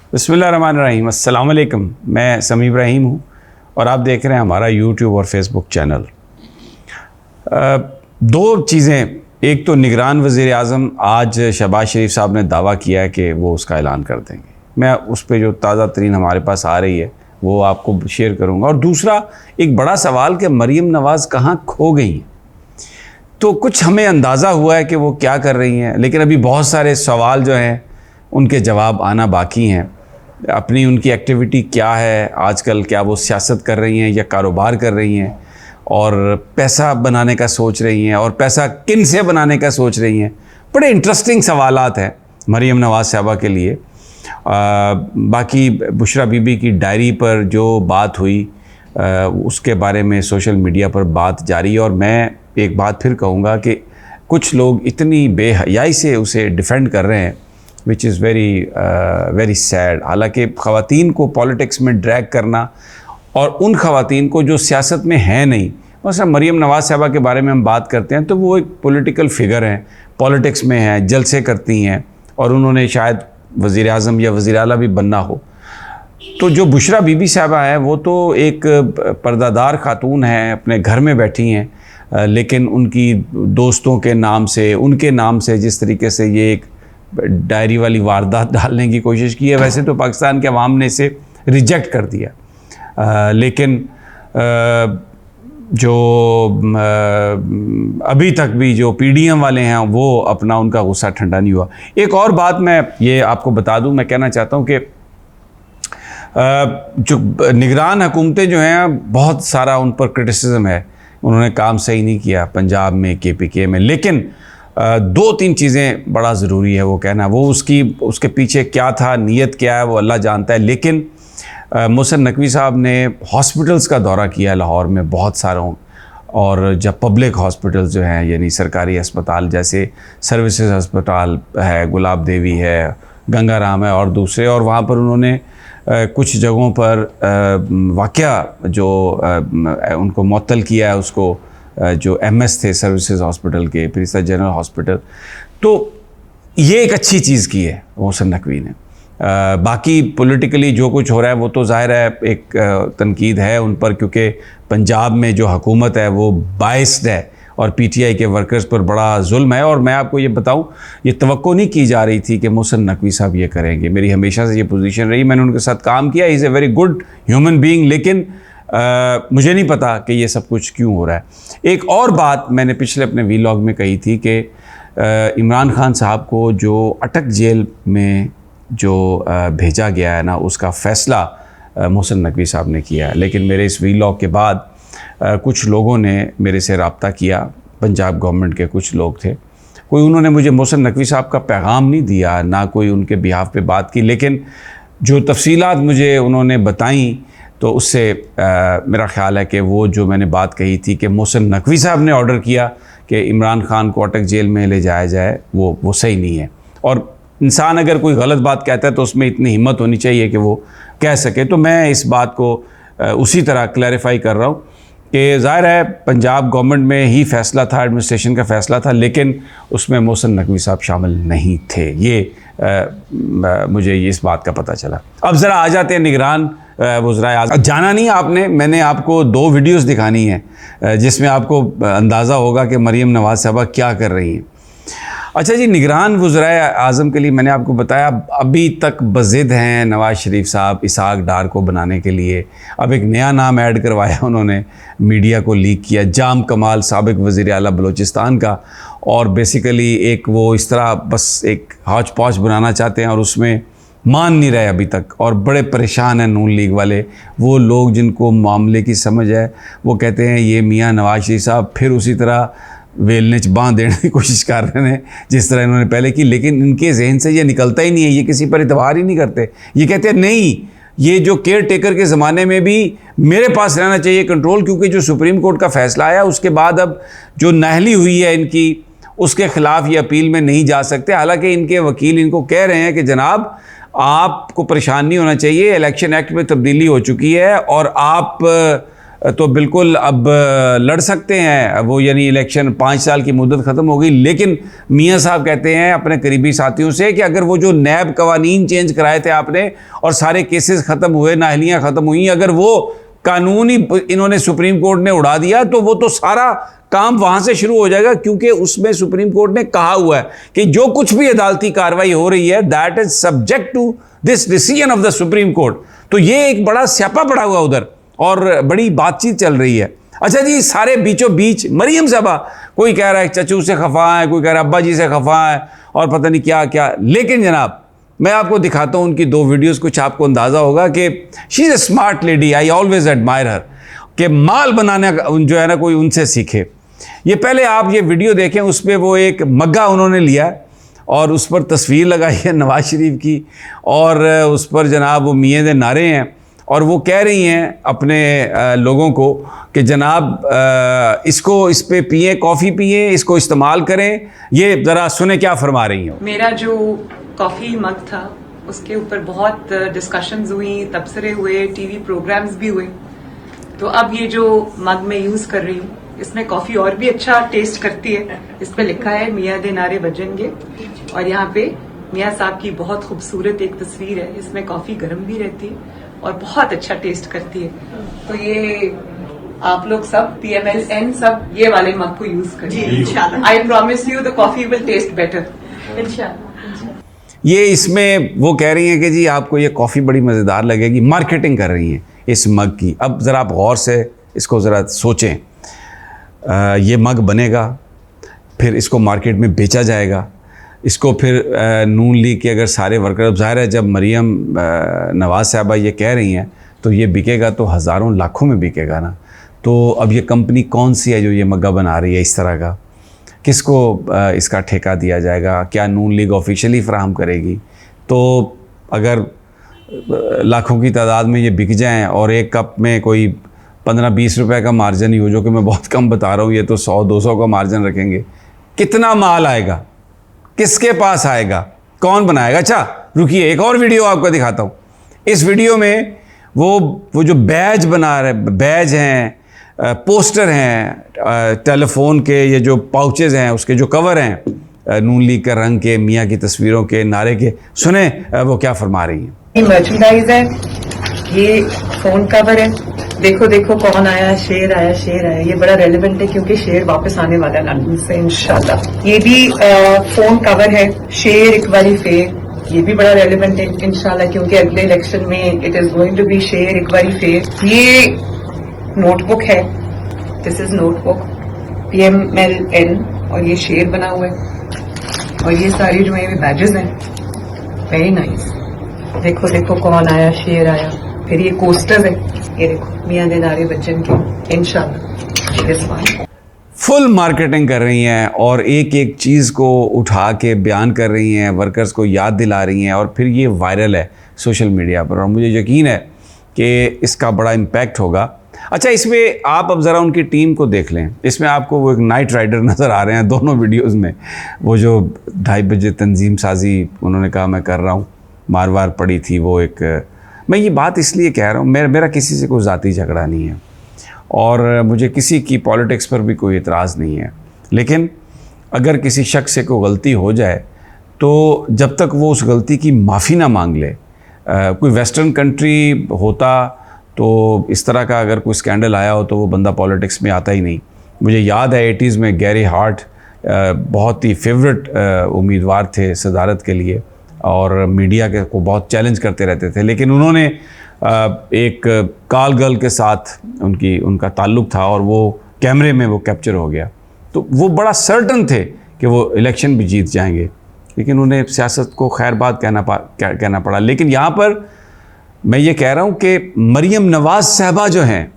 बिस्मिल्लाहिर्रहमानिर्रहीम, अस्सलाम वालेकुम। मैं समी इब्राहिम हूँ और आप देख रहे हैं हमारा यूट्यूब और फेसबुक चैनल। दो चीज़ें, एक तो निगरान वज़ीर आज़म आज शहबाज शरीफ साहब ने दावा किया है कि वो उसका ऐलान कर देंगे। मैं उस पर जो ताज़ा तरीन हमारे पास आ रही है वो आपको शेयर करूँगा। और दूसरा एक बड़ा सवाल कि मरीम नवाज़ कहाँ खो गई हैं। तो कुछ हमें अंदाज़ा हुआ है कि वो क्या कर रही हैं, लेकिन अभी बहुत सारे सवाल जो हैं उनके जवाब आना बाकी हैं। अपनी उनकी एक्टिविटी क्या है आजकल, क्या वो सियासत कर रही हैं या कारोबार कर रही हैं, और पैसा बनाने का सोच रही हैं, और पैसा किन से बनाने का सोच रही हैं। बड़े इंटरेस्टिंग सवालात हैं मरीम नवाज़ साहबा के लिए। बाकी बुशरा बीबी की डायरी पर जो बात हुई उसके बारे में सोशल मीडिया पर बात जारी है, और मैं एक बात फिर कहूँगा कि कुछ लोग इतनी बेहयाई से उसे डिफेंड कर रहे हैं, विच इज़ वेरी सैड। हालांकि ख़वातीन को पॉलिटिक्स में ड्रैग करना, और उन ख़वातीन को जो सियासत में है नहीं, मसलन मरीम नवाज़ साहबा के बारे में हम बात करते हैं तो वो एक पॉलिटिकल फिगर हैं, पॉलिटिक्स में हैं, जलसे करती हैं, और उन्होंने शायद वज़ीर आज़म या वज़ीर आला भी बनना हो। तो जो बुशरा बीबी साहबा है वो तो एक पर्दादार खातून है, अपने घर में बैठी हैं, लेकिन उनकी दोस्तों के नाम से, उनके नाम से जिस तरीके से ये एक डायरी वाली वारदात डालने की कोशिश की है, वैसे तो पाकिस्तान के अवाम ने इसे रिजेक्ट कर दिया, लेकिन जो अभी तक भी जो PDM वाले हैं वो अपना उनका गुस्सा ठंडा नहीं हुआ। एक और बात मैं ये आपको बता दूं, मैं कहना चाहता हूं कि जो निगरान हुकूमतें जो हैं बहुत सारा उन पर क्रिटिसिज्म है, उन्होंने काम सही नहीं किया पंजाब में, KPK में, लेकिन दो तीन चीज़ें बड़ा ज़रूरी है वो कहना। वो उसके पीछे क्या था, नीयत क्या है, वो अल्लाह जानता है। लेकिन मोहसिन नकवी साहब ने हॉस्पिटल्स का दौरा किया लाहौर में बहुत सारों, और जब पब्लिक हॉस्पिटल्स जो हैं यानी सरकारी अस्पताल जैसे सर्विसेज अस्पताल है, गुलाब देवी है, गंगाराम है और दूसरे, और वहाँ पर उन्होंने कुछ जगहों पर वाक़या जो उनको मुअत्तल किया है, उसको जो MS थे सर्विसेज हॉस्पिटल के, प्रिंस जनरल हॉस्पिटल। तो ये एक अच्छी चीज़ की है मोहसिन नकवी ने। बाकी पॉलिटिकली जो कुछ हो रहा है वो तो ज़ाहिर है एक तनकीद है उन पर, क्योंकि पंजाब में जो हुकूमत है वो बाइस्ड है और PTI के वर्कर्स पर बड़ा जुल्म है। और मैं आपको ये बताऊं, ये तवक्को नहीं की जा रही थी कि मोहसिन नकवी साहब ये करेंगे। मेरी हमेशा से ये पोजीशन रही, मैंने उनके साथ काम किया, he is a very good human being, लेकिन मुझे नहीं पता कि ये सब कुछ क्यों हो रहा है। एक और बात मैंने पिछले अपने वीलॉग में कही थी कि इमरान खान साहब को जो अटक जेल में जो भेजा गया है ना, उसका फ़ैसला मोहसिन नकवी साहब ने किया है। लेकिन मेरे इस वीलॉग के बाद कुछ लोगों ने मेरे से रब्ता किया, पंजाब गवर्नमेंट के कुछ लोग थे, कोई उन्होंने मुझे मोहसिन नकवी साहब का पैगाम नहीं दिया, ना कोई उनके बिहाफ पे बात की, लेकिन जो तफसीलात मुझे उन्होंने बताई तो उससे मेरा ख़्याल है कि वो जो मैंने बात कही थी कि मोहसिन नकवी साहब ने ऑर्डर किया कि इमरान खान को अटक जेल में ले जाया जाए, वो सही नहीं है। और इंसान अगर कोई गलत बात कहता है तो उसमें इतनी हिम्मत होनी चाहिए कि वो कह सके। तो मैं इस बात को उसी तरह क्लैरिफाई कर रहा हूँ कि ज़ाहिर है पंजाब गवर्नमेंट में ही फ़ैसला था, एडमिनिस्ट्रेशन का फ़ैसला था, लेकिन उसमें मोहसिन नकवी साहब शामिल नहीं थे। ये मुझे इस बात का पता चला। अब ज़रा आ जाते हैं निगरान वज़ीर आज़म। जाना नहीं आपने, मैंने आपको 2 वीडियोस दिखानी है जिसमें आपको अंदाज़ा होगा कि मरीम नवाज़ साहबा क्या कर रही हैं। अच्छा जी, निगरान वज़ीर आज़म के लिए मैंने आपको बताया अभी तक बज़िद हैं नवाज़ शरीफ साहब इसहाक डार को बनाने के लिए। अब एक नया नाम ऐड करवाया उन्होंने, मीडिया को लीक किया, जाम कमाल साबिक़ वज़ीर आला बलूचिस्तान का, और बेसिकली एक वो इस तरह बस एक हौच पौच बनाना चाहते हैं और उसमें मान नहीं रहे अभी तक, और बड़े परेशान हैं नून लीग वाले। वो लोग जिनको मामले की समझ है वो कहते हैं ये मियाँ नवाज़ शरीफ साहब फिर उसी तरह वेलने बांध देने की कोशिश कर रहे हैं जिस तरह इन्होंने पहले की, लेकिन इनके जहन से ये निकलता ही नहीं है, ये किसी पर इतबार ही नहीं करते। ये कहते हैं नहीं, ये जो केयर टेकर के ज़माने में भी मेरे पास रहना चाहिए कंट्रोल, क्योंकि जो सुप्रीम कोर्ट का फ़ैसला आया उसके बाद अब जो नाअहली हुई है इनकी, उसके ख़िलाफ़ ये अपील में नहीं जा सकते। हालांकि इनके वकील इनको कह रहे हैं कि जनाब आपको परेशान नहीं होना चाहिए, इलेक्शन एक्ट में तब्दीली हो चुकी है और आप तो बिल्कुल अब लड़ सकते हैं वो, यानी इलेक्शन 5 साल की मुद्दत ख़त्म हो गई। लेकिन मियाँ साहब कहते हैं अपने करीबी साथियों से कि अगर वो जो नैब कवानीन चेंज कराए थे आपने और सारे केसेस ख़त्म हुए, नाहलियाँ ख़त्म हुई, अगर वो कानून ही इन्होंने सुप्रीम कोर्ट ने उड़ा दिया तो वो तो सारा काम वहाँ से शुरू हो जाएगा, क्योंकि उसमें सुप्रीम कोर्ट ने कहा हुआ है कि जो कुछ भी अदालती कार्रवाई हो रही है that is subject to this decision of the supreme court. तो ये एक बड़ा स्यापा पड़ा हुआ उधर और बड़ी बातचीत चल रही है। अच्छा जी, सारे बीचों बीच मरियम साहबा, कोई कह रहा है चचू से खफा है, कोई कह रहा है अब्बा जी से खफा है और पता नहीं क्या क्या। लेकिन जनाब मैं आपको दिखाता हूँ उनकी 2 वीडियोस, कुछ आपको अंदाज़ा होगा कि she is a smart lady, I always admire हर, कि माल बनाने जो है ना कोई उनसे सीखे। ये पहले आप ये वीडियो देखें, उस पर वो एक मग्गा उन्होंने लिया और उस पर तस्वीर लगाई है नवाज शरीफ की और उस पर जनाब वो मियाँ दे नारे हैं और वो कह रही हैं अपने लोगों को कि जनाब इसको इस पे पिए, कॉफ़ी पिए, इसको इस्तेमाल करें। ये ज़रा सुने क्या फरमा रही हैं। मेरा जो कॉफ़ी मग था उसके ऊपर बहुत डिस्कशंस हुई, तबसरे हुए, टीवी प्रोग्राम्स भी हुए। तो अब ये जो मग मैं यूज़ कर रही हूँ इसमें कॉफ़ी और भी अच्छा टेस्ट करती है। इस पे लिखा है मियाँ दे नारे बजेंगे और यहाँ पे मियाँ साहब की बहुत खूबसूरत एक तस्वीर है। इसमें कॉफ़ी गर्म भी रहती है और बहुत अच्छा टेस्ट करती है। तो ये आप लोग सब PMLN सब ये वाले मग को यूज करें। I promise you the coffee will taste better इंशाल्लाह। ये इसमें वो कह रही हैं कि जी आपको ये कॉफ़ी बड़ी मज़ेदार लगेगी, मार्केटिंग कर रही हैं इस मग की। अब ज़रा आप गौर से इसको ज़रा सोचें, ये मग बनेगा, फिर इसको मार्केट में बेचा जाएगा, इसको फिर नून लीग के अगर सारे वर्कर, अब ज़ाहिर है जब मरियम नवाज़ साहबा ये कह रही हैं तो ये बिकेगा तो हज़ारों लाखों में बिकेगा ना। तो अब ये कंपनी कौन सी है जो ये मग्गा बना रही है इस तरह का, किसको इसका ठेका दिया जाएगा, क्या नून लीग ऑफिशियली फ़राहम करेगी? तो अगर लाखों की तादाद में ये बिक जाएं और एक कप में कोई 15-20 रुपए का मार्जिन ही हो, जो कि मैं बहुत कम बता रहा हूँ, ये तो 100-200 का मार्जिन रखेंगे, कितना माल आएगा, किसके पास आएगा, कौन बनाएगा? अच्छा रुकिए, एक और वीडियो आपको दिखाता हूँ। इस वीडियो में वो जो बैज बना रहे, बैज हैं, पोस्टर हैं, टेलीफोन के ये जो पाउचेज हैं उसके जो कवर हैं नून लीग के रंग के, मियाँ की तस्वीरों के, नारे के, सुने वो क्या फरमा रही हैं। ये मर्चेंडाइज है, ये फोन कवर है, देखो देखो कौन आया, शेर आया, शेर आया। ये बड़ा रेलेवेंट है क्योंकि शेर वापस आने वाला है लंदन से इंशाल्लाह। ये भी फोन कवर है, शेर एक बारी फेर, ये भी बड़ा रेलेवेंट है इंशाल्लाह क्योंकि अगले इलेक्शन में it is going to be शेर एक बारी फेर। ये नोटबुक है, दिस इज नोटबुक PMLN और ये शेर बना हुआ है और ये सारी जो है बैजेस हैं, वेरी नाइस। देखो देखो कौन आया, शेर आया। फिर ये कोस्टर्स है, ये देखो मियाँ दे नारे बच्चन के इंशाल्लाह। फुल मार्केटिंग कर रही हैं और एक एक चीज़ को उठा के बयान कर रही हैं, वर्कर्स को याद दिला रही हैं और फिर ये वायरल है सोशल मीडिया पर और मुझे यकीन है कि इसका बड़ा इम्पैक्ट होगा। अच्छा, इसमें आप अब ज़रा उनकी टीम को देख लें। इसमें आपको वो एक नाइट राइडर नज़र आ रहे हैं दोनों वीडियोस में। वो जो 2:30 बजे तंजीम साजी उन्होंने कहा मैं कर रहा हूँ, मारवार पड़ी थी वो एक। मैं ये बात इसलिए कह रहा हूँ, मेरा किसी से कोई ज़ाती झगड़ा नहीं है और मुझे किसी की पॉलिटिक्स पर भी कोई इतराज़ नहीं है, लेकिन अगर किसी शख्स से कोई गलती हो जाए तो जब तक वो उस गलती की माफ़ी ना मांग ले, कोई वेस्टर्न कंट्री होता तो इस तरह का अगर कोई स्कैंडल आया हो तो वो बंदा पॉलिटिक्स में आता ही नहीं। मुझे याद है 80s में गैरी हार्ट बहुत ही फेवरेट उम्मीदवार थे सदारत के लिए और मीडिया के को बहुत चैलेंज करते रहते थे, लेकिन उन्होंने एक कॉल गर्ल के साथ उनका ताल्लुक़ था और वो कैमरे में वो कैप्चर हो गया। तो वो बड़ा सर्टन थे कि वो इलेक्शन भी जीत जाएंगे, लेकिन उन्हें सियासत को खैर बात कहना पड़ा। लेकिन यहाँ पर मैं ये कह रहा हूँ कि मरियम नवाज़ साहबा जो हैं,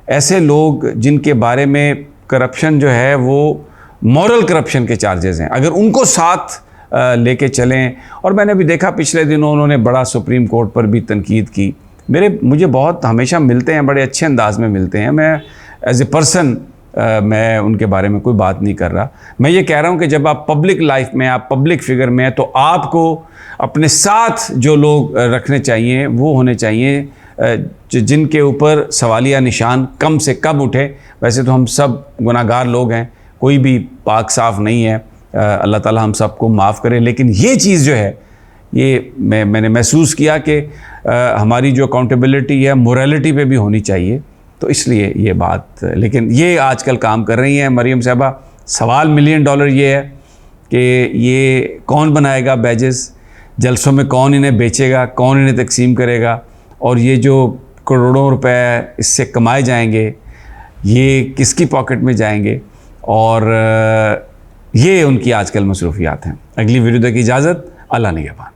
ऐसे लोग जिनके बारे में करप्शन जो है वो मॉरल करप्शन के चार्जेस हैं, अगर उनको साथ लेके चलें। और मैंने भी देखा पिछले दिनों उन्होंने बड़ा सुप्रीम कोर्ट पर भी तनकीद की। मुझे बहुत हमेशा मिलते हैं, बड़े अच्छे अंदाज में मिलते हैं। मैं एज ए पर्सन मैं उनके बारे में कोई बात नहीं कर रहा। मैं ये कह रहा हूँ कि जब आप पब्लिक लाइफ में, आप पब्लिक फिगर में हैं, तो आपको अपने साथ जो लोग रखने चाहिए वो होने चाहिए जिनके ऊपर सवालिया निशान कम से कम उठे। वैसे तो हम सब गुनाहगार लोग हैं, कोई भी पाक साफ़ नहीं है, अल्लाह ताला हम सबको माफ़ करे। लेकिन ये चीज़ जो है, ये मैंने महसूस किया कि हमारी जो अकाउंटेबिलिटी है मोरालिटी पे भी होनी चाहिए, तो इसलिए ये बात। लेकिन ये आजकल काम कर रही हैं मरीम साहबा। सवाल $1 मिलियन ये है कि ये कौन बनाएगा बैजेस, जलसों में कौन इन्हें बेचेगा, कौन इन्हें तकसीम करेगा, और ये जो करोड़ों रुपए इससे कमाए जाएंगे ये किसकी पॉकेट में जाएंगे, और ये उनकी आजकल मसरूफियात हैं। अगली वीडियो तक की इजाज़त, अल्लाह निगहबान।